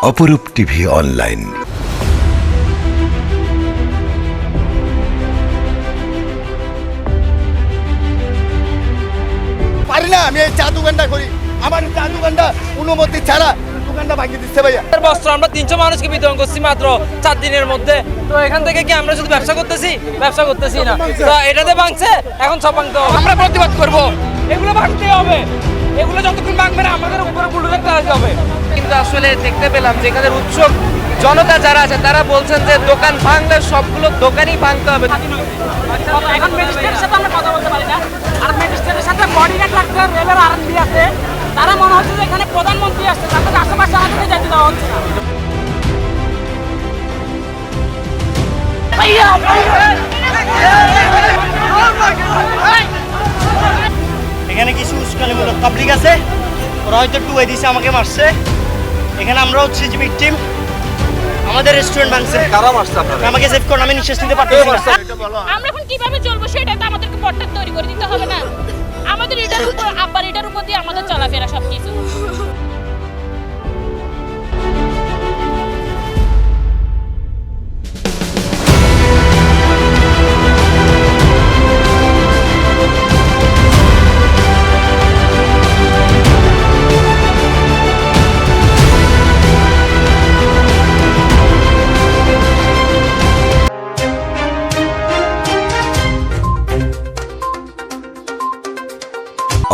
অপরূপ TV online. পারি না আমি এই চা দোকানটা করি, আমার চা দোকানটা অনুমতি ছাড়া দোকানটা ভাঙিয়ে দিচ্ছে ভাইয়া। বস্ত্র আমরা 300 মানুষকে বিতরণ করছি মাত্র 4 দিনের মধ্যে। তো এখান থেকে কি আমরা শুধু ব্যবসা করতেছি না, তো এটাতে ভাঙছে, এখন সব ভাঙতে হবে। আমরা প্রতিবাদ করব, এগুলো ভাঙতে হবে, এগুলো যতক্ষণ ভাঙবে না আমাদের উপরে বুলডোজার চালাতে হবে। কিন্তু আসলে দেখতে পেলাম যে এখানে উৎসব জনতা যারা আছে তারা বলছেন যে দোকান ভাঙলে সবগুলো দোকানই ভাঙতে হবে। এখন ম্যাজিস্ট্রেটের সাথে আমরা কথা বলতে পারি না, আর ম্যাজিস্ট্রেটের সাথে বডিগার্ড লাগছে, রেলের আরএনবি আছে, তারা মনে হচ্ছে যে এখানে প্রধানমন্ত্রী আসছে, তাদের আশেপাশে আমাদেরকে যেতে দেওয়া হচ্ছে না। এখানে কিছু উস্কানিমূলক পাবলিক আছে, ওরা হয়তো টুয়ে দিছে, আমাকে মারছে। এখানে আমরা হচ্ছে যে ভিকটিম, আমাদের রেস্টুরেন্ট ভাঙছে, কারা মারছে আপনারা? আমাকে সেভ করুন, আমি নিঃশ্বাস নিতে পারতেছি না। আমরা এখন কিভাবে চলবো সেটা তো আমাদেরকে পটটা তৈরি করে দিতে হবে না? আমাদের এটার উপর আব্বার এটার উপর দিয়ে আমাদের চলাফেরা সবকিছু।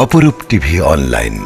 অপরূপ টিভি অনলাইন।